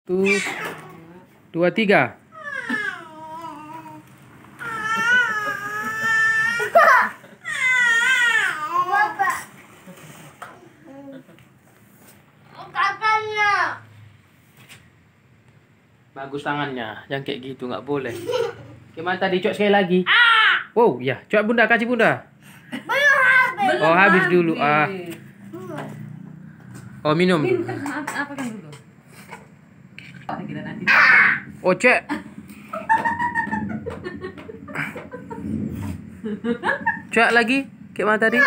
Satu, dua, tiga. Bagus tangannya, yang kayak gitu nggak boleh. Gimana tadi, Cok, sekali lagi? Wow, ya, Cok, Bunda, kasih Bunda. Belum Oh, habis dulu. Oh, minum. Apa kan dulu? Kita nanti. Oh, Cek. Cok lagi, kayak mana tadi?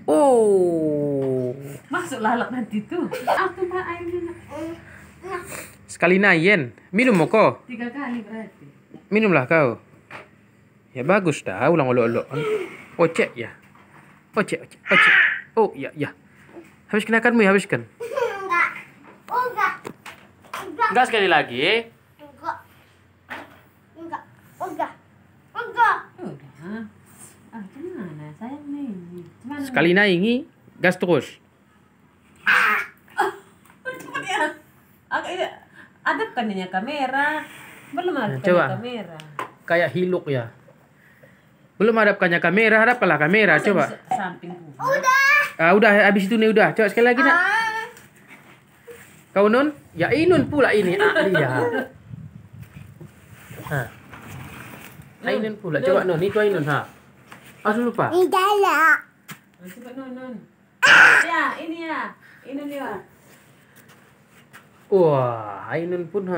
Oh. Masuk lalap nanti tuh. Aku mbak airnya. Sekali nayen. Minum mau kau? 3 kali berarti. Minumlah kau. Ya bagus dah, ulang olok-olok. Oh, Cek ya. Oh, Cek, oh, Cek, oh, Cek. Oh, ya, ya. Habiskan makanmu ya, habiskan. Enggak sekali lagi. Udah. Gimana sayang nih? Sekali naingi, gas terus. Ada kannya kamera. Belum ada Coba. kamera. Kayak hiluk ya. Belum hadapkannya kamera, hadapkanlah kamera, coba. Samping udah. Udah, habis itu nih udah. Coba sekali lagi, Nak. Kau Nun? Ya Inun pula ini. Lihat. Ainun pula. Coba Nun, itu Ainun, lupa. Coba non. Ya, ini ya. Ini dia. Wah, Ainun pun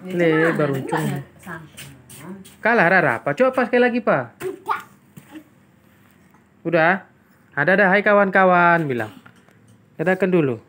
Le baru cuma. Samping. Kalah Rara, Pak. Coba sekali lagi, Pak. Udah. Ada hai kawan-kawan bilang. Katakan dulu.